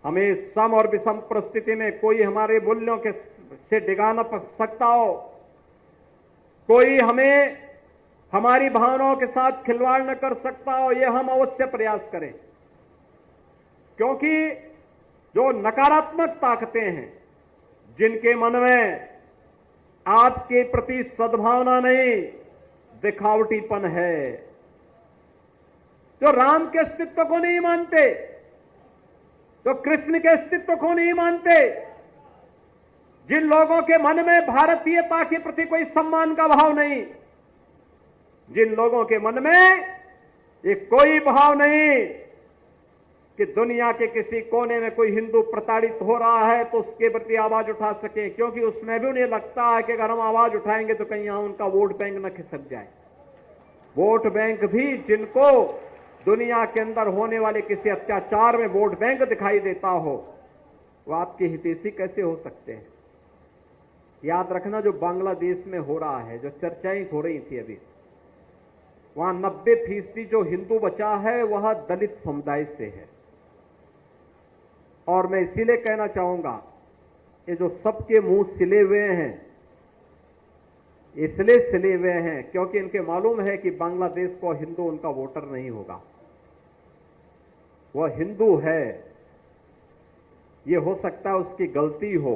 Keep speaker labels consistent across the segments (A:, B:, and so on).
A: हमें सम और विषम परिस्थिति में कोई हमारे मूल्यों के से डिगा न सकता हो, कोई हमें हमारी भावनाओं के साथ खिलवाड़ न कर सकता हो, यह हम अवश्य प्रयास करें। क्योंकि जो नकारात्मक ताकतें हैं, जिनके मन में आपके प्रति सद्भावना नहीं, दिखावटीपन है, जो राम के अस्तित्व को नहीं मानते, जो कृष्ण के अस्तित्व को नहीं मानते, जिन लोगों के मन में भारतीयता के प्रति कोई सम्मान का भाव नहीं, जिन लोगों के मन में ये कोई भाव नहीं कि दुनिया के किसी कोने में कोई हिंदू प्रताड़ित हो रहा है तो उसके प्रति आवाज उठा सके, क्योंकि उसमें भी उन्हें लगता है कि अगर हम आवाज उठाएंगे तो कहीं यहां उनका वोट बैंक न खिसक जाए। वोट बैंक भी जिनको दुनिया के अंदर होने वाले किसी अत्याचार में वोट बैंक दिखाई देता हो, वो आपके हितैषी कैसे हो सकते हैं? याद रखना, जो बांग्लादेश में हो रहा है, जो चर्चाएं हो रही थी अभी, वहां 90% जो हिंदू बचा है वह दलित समुदाय से है। और मैं इसीलिए कहना चाहूंगा, ये जो सबके मुंह सिले हुए हैं, इसलिए सिले हुए हैं क्योंकि इनके मालूम है कि बांग्लादेश को हिंदू उनका वोटर नहीं होगा। वह हिंदू है, ये हो सकता है उसकी गलती हो,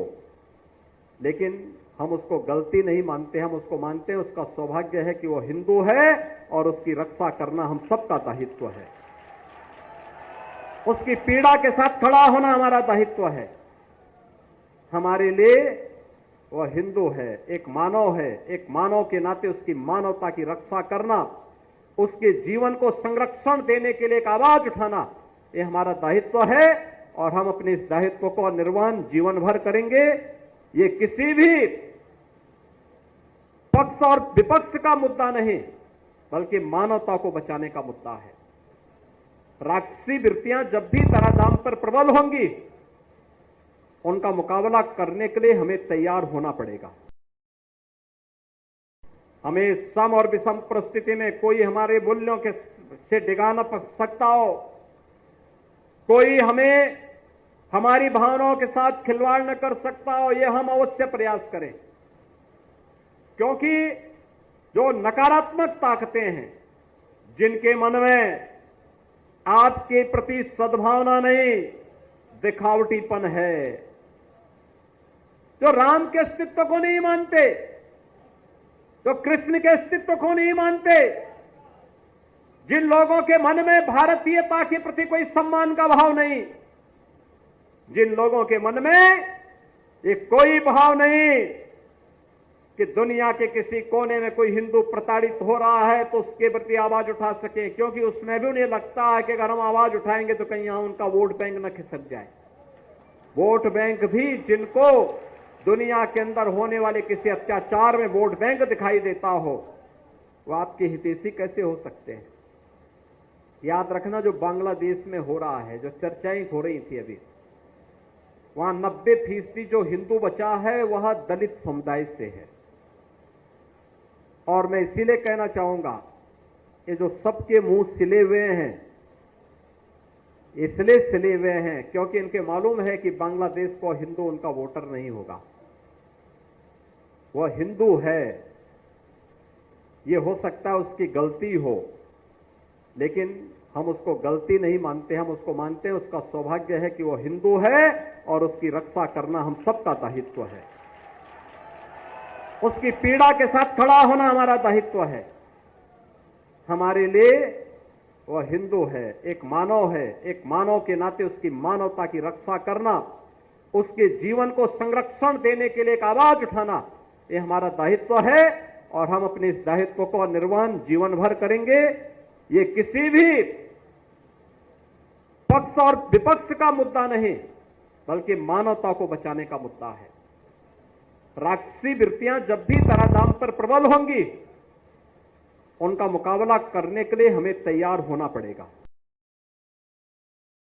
A: लेकिन हम उसको गलती नहीं मानते, हम उसको मानते हैं उसका सौभाग्य है कि वो हिंदू है और उसकी रक्षा करना हम सबका दायित्व है। उसकी पीड़ा के साथ खड़ा होना हमारा दायित्व है। हमारे लिए वह हिंदू है, एक मानव है, एक मानव के नाते उसकी मानवता की रक्षा करना, उसके जीवन को संरक्षण देने के लिए एक आवाज उठाना, ये हमारा दायित्व है और हम अपने इस दायित्व को निर्वहन जीवन भर करेंगे। ये किसी भी पक्ष और विपक्ष का मुद्दा नहीं, बल्कि मानवता को बचाने का मुद्दा है। राक्षसी वृत्तियां जब भी धराधाम पर प्रबल होंगी, उनका मुकाबला करने के लिए हमें तैयार होना पड़ेगा। हमें सम और विषम परिस्थिति में कोई हमारे मूल्यों के से डिगा न सकता हो, कोई हमें हमारी भावनाओं के साथ खिलवाड़ न कर सकता हो, यह हम अवश्य प्रयास करें। क्योंकि जो नकारात्मक ताकतें हैं, जिनके मन में आपके प्रति सद्भावना नहीं, दिखावटीपन है, जो राम के अस्तित्व को नहीं मानते, जो कृष्ण के अस्तित्व को नहीं मानते, जिन लोगों के मन में भारतीयता के प्रति कोई सम्मान का भाव नहीं, जिन लोगों के मन में ये कोई भाव नहीं कि दुनिया के किसी कोने में कोई हिंदू प्रताड़ित हो रहा है तो उसके प्रति आवाज उठा सके, क्योंकि उसमें भी उन्हें लगता है कि अगर हम आवाज उठाएंगे तो कहीं यहां उनका वोट बैंक न खिसक जाए। वोट बैंक भी जिनको दुनिया के अंदर होने वाले किसी अत्याचार में वोट बैंक दिखाई देता हो, वो आपके हितैषी कैसे हो सकते हैं? याद रखना, जो बांग्लादेश में हो रहा है, जो चर्चाएं हो रही थी अभी, वहां 90% जो हिंदू बचा है वह दलित समुदाय से है। और मैं इसीलिए कहना चाहूंगा, ये जो सबके मुंह सिले हुए हैं, इसलिए सिले हुए हैं क्योंकि इनके मालूम है कि बांग्लादेश को हिंदू उनका वोटर नहीं होगा। वह हिंदू है, ये हो सकता है उसकी गलती हो, लेकिन हम उसको गलती नहीं मानते, हम उसको मानते हैं उसका सौभाग्य है कि वो हिंदू है और उसकी रक्षा करना हम सबका दायित्व है। उसकी पीड़ा के साथ खड़ा होना हमारा दायित्व है। हमारे लिए वह हिंदू है, एक मानव है, एक मानव के नाते उसकी मानवता की रक्षा करना, उसके जीवन को संरक्षण देने के लिए एक आवाज उठाना, ये हमारा दायित्व है और हम अपने इस दायित्व को निर्वहन जीवन भर करेंगे। ये किसी भी पक्ष और विपक्ष का मुद्दा नहीं, बल्कि मानवता को बचाने का मुद्दा है। राक्षसी वृत्तियां जब भी धराधाम पर प्रबल होंगी, उनका मुकाबला करने के लिए हमें तैयार होना पड़ेगा।